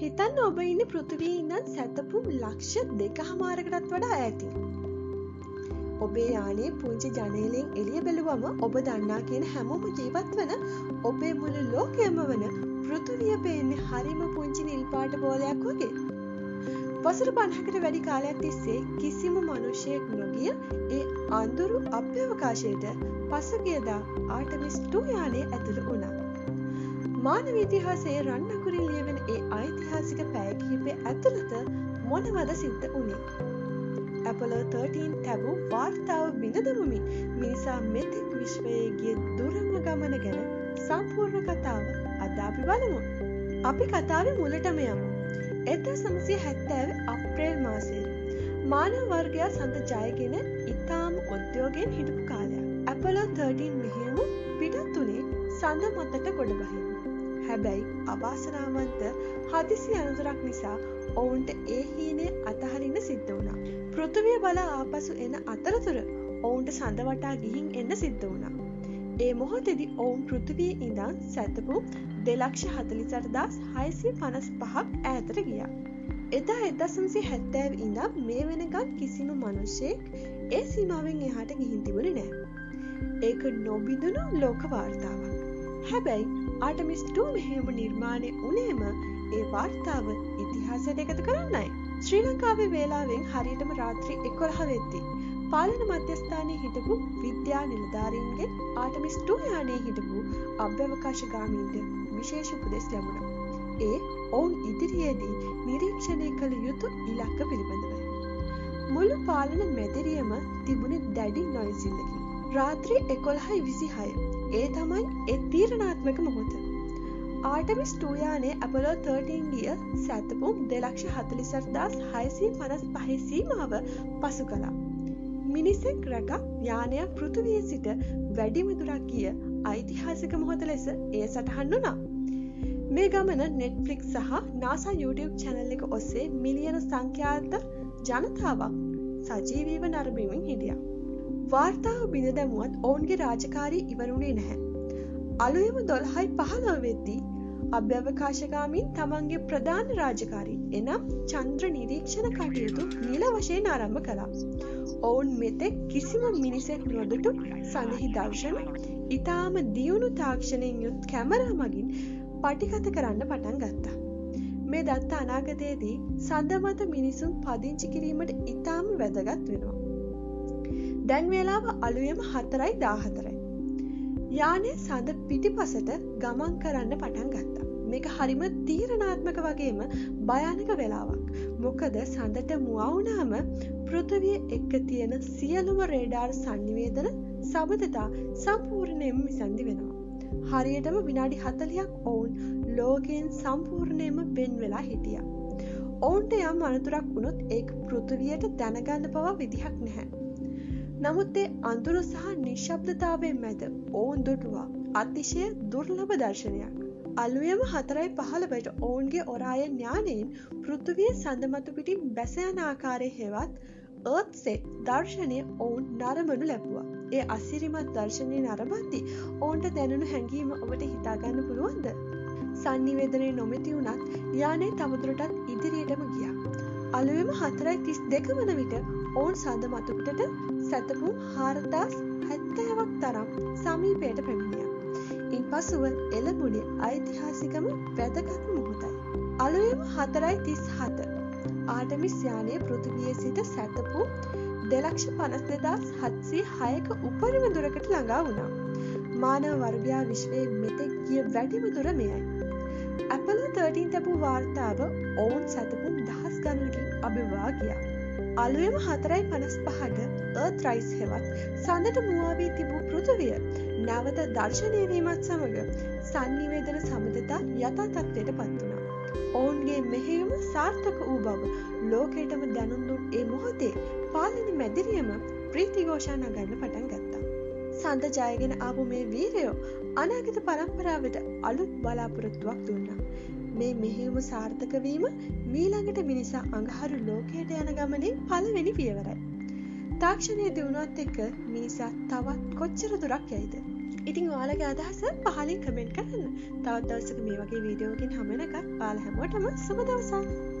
හිතන්න ඔබ ඉන්නේ පෘථිවියේ ඉඳන් සැතපුම් ලක්ෂ 2.5කටත් වඩා ඈතින්. ඔබේ යානයේ පුංචි ජනේලෙන් එළිය බැලුවම ඔබ දන්නා කියන හැමෝම ජීවත් වන ඔබේ මුළු ලෝකයම වන පෘථිවිය පේන්නේ හරිම පුංචි නිල් පාට බෝලයක් වගේ. වසර 50කට වැඩි කාලයක් තිස්සේ කිසිම මිනිසෙක් නොගිය ඒ අඳුරු අභ්‍යවකාශයට පසුගියදා ආටමිස් 2 යානය ඇතුළු වුණා. මානව ඉතිහාසයේ රන්නකුරින් ලියවෙන ඒ ඓතිහාසික පැය කිහිපය ඇතුළත මොනවද සිද්ධ වුණේ? Apollo 13 තැබූ වාර්තාව බිඳදමමින් මිනිසා මෙතෙක් විශ්වයේ ගිය දුරම ගමන ගැන සම්පූර්ණ කතාව අද අපි බලමු. අපි කතාවේ මුලටම යමු. 1970 අප්‍රේල් මාසයේ මානව වර්ගයා සඳ ජයගෙන ඉතාම උද්‍යෝගයෙන් හිටපු කාලයක්. Apollo 13 මෙහෙයුම පිටත් වුණේ සඳ මතට ගොඩ බහින්න. හැබැයි අවාසනාවන්ත හදිසි අනතුරක් නිසා ඔවුන්ට ඒ හීනය අතහරින්න සිද්ධ වුණා. පෘථිවිය බලා ආපසු එන අතරතුර ඔවුන්ට සඳ වටා ගිහින් එන්න සිද්ධ වුණා. ඒ මොහොතේදී ඔවුන් පෘථිවියේ ඉඳන් සැතපුම් 2,48,655ක් ඈතට ගියා. එදා 1970 ඉඳන් මේ වෙනකන් කිසිම මිනිසෙක් ඒ සීමාවෙන් එහාට ගිහින් තිබුණේ නැහැ. ඒක නොබිඳුණු ලෝක වාර්තාවක්. හැබැයි ආටමිස් 2 මෙහෙයුම නිර්මාණය වුණේම ඒ වාර්තාව ඉතිහාසයට එකතු කරන්නයි. ශ්‍රී ලංකාවේ වේලාවෙන් හරියටම රාත්‍රී 11 වෙද්දී පාලන මධ්‍යස්ථානයේ හිටපු විද්‍යා නිලධාරීන්ගෙන් ආටමිස් 2 යානයේ හිටපු අභ්‍යවකාශගාමීන්ට විශේෂ උපදෙස් ලැබුණා. ඒ ඔවුන් ඉදිරියේදී නිරීක්ෂණය කළ යුතු ඉලක්ක පිළිබඳවයි. මුළු පාලන මැදිරියම තිබුණේ දැඩි නොයසිල්ලකින්. රාත්‍රී 11:26 ඒ තමයි ඒ තීරණාත්මක මොහොත. ආටමිස් 2 යානයේ Apollo 13 ගිය සැතපුම් 2,48,655 සීමාව පසු කළා. මිනිසෙක් රැගත් යානය පෘථිවියේ සිට වැඩිම දුරක් ගිය ඓතිහාසික මොහොත ලෙස එය සටහන් වුණා. මේ ගමන Netflix සහ NASA YouTube channel එක ඔස්සේ මිලියන සංඛ්‍යාත ජනතාවක් සජීවීව නරඹමින් හිටියා. වාර්තාව බිඳ දැමුවත් ඔවුන්ගේ රාජකාරී ඉවරුනේ නැහැ. අලුයම 12:15 වෙද්දී අභ්‍යවකාශගාමීන් තමන්ගේ ප්‍රධාන රාජකාරී එනම් චන්ද්‍ර නිරීක්ෂණ කටයුතු නිල වශයෙන් ආරම්භ කළා. ඔවුන් මෙතෙක් කිසිම මිනිසෙක් නොදුටු සඳහි දර්ශන ඉතාම දියුණු තාක්ෂණයෙන් යුත් කැමරා මගින් පටිගත කරන්න පටන් ගත්තා. මේ දත්ත අනාගතයේදී සඳ මත මිනිසුන් පදිංචි කිරීමට ඉතාම වැදගත් වෙනවා. දැන් වේලාව අලුයම 4:14. යානය සඳ පිටිපසට ගමන් කරන්න පටන් ගත්තා. මේක හරිම තීරණාත්මක වගේම භයානක වෙලාවක්. මොකද සඳට මුවා වුණාම පෘථිවිය එක්ක තියෙන සියලුම රේඩාර් සංනිවේදන සබඳතා සම්පූර්ණයෙන්ම විසන්දි වෙනවා. හරියටම විනාඩි 40ක් ඔවුන් ලෝකයෙන් සම්පූර්ණයෙන්ම වෙන් වෙලා හිටියා. ඔවුන්ට යම් අනතුරක් වුණොත් ඒක පෘථිවියට දැනගන්න පවා විදිහක් නැහැ. නමුත් ඒ අඳුර සහ නිශ්ශබ්දතාවයෙන් මැද ඔවුන් දුටුවා අතිශය දුර්ලභ දර්ශනයක්. අලුයම 4:15ට ඔවුන්ගේ ඔරායන් යානයෙන් පෘථිවිය සඳ මතු පිටින් බැස යන ආකාරය හෙවත් Earthset දර්ශනය ඔවුන් නරඹනු ලැබුවා. ඒ අසිරිමත් දර්ශනය නරඹද්දී ඔවුන්ට දැනුණු හැඟීම ඔබට හිතාගන්න පුළුවන්ද? සංනිවේදනයේ නොමැති වුණත් යානය තවදුරටත් ඉදිරියටම ගියා. අලුයම 4:32 වන විට ඔවුන් සඳ මතු පිටට සැතපුම් 4,070ක් තරම් සමීපයට පැමිණියා. ඉන්පසුව එළඹුණේ ඓතිහාසිකම වැදගත් මොහොතයි. අලුයම 4:37 ආටමිස් යානය පෘථිවියේ සිට සැතපුම් 2,52,706ක උපරිම දුරකට ළඟා වුණා. මානව වර්ගයා විශ්වයේ මෙතෙක් ගිය වැඩිම දුර මෙයයි. Apollo 13 තැබූ වාර්තාව ඔවුන් සැතපුම් දහස් ගණනකින් අභිබවා ගියා. අලුයම 4:55ට Earthrise හෙවත් සඳට මුවා වී තිබූ පෘථිවිය නැවත දර්ශනය වීමත් සමග සංනිවේදන සබඳතා යථා තත්ත්වයට පත් වුණා. ඔවුන්ගේ මෙහෙයුම සාර්ථක වූ බව ලෝකයටම දැනුම් දුන් ඒ මොහොතේ පාලන මැදිරියම ප්‍රීති ഘോഷා නගන්න පටන් ගත්තා. සඳ ජයගෙන ආපු මේ වීරයෝ අනාගත පරම්පරාවට අලුත් බලාපොරොත්තුවක් දුන්නා. මේ මෙහෙයුම සාර්ථක වීම මීළඟට මිනිසා අඟහරු ලෝකයට යන ගමනේ පළවෙනි පියවරයි. තාක්ෂණය දියුණුවත් එක්ක මිනිසා තවත් කොච්චර දුරක් යයිද? ඉතින් ඔයාලගේ අදහස පහලින් කමෙන්ට් කරන්න. තවත් දවසක මේ වගේ වීඩියෝකින් හමු වෙනකන් ඔයාලා හැමෝටම සුබ දවසක්.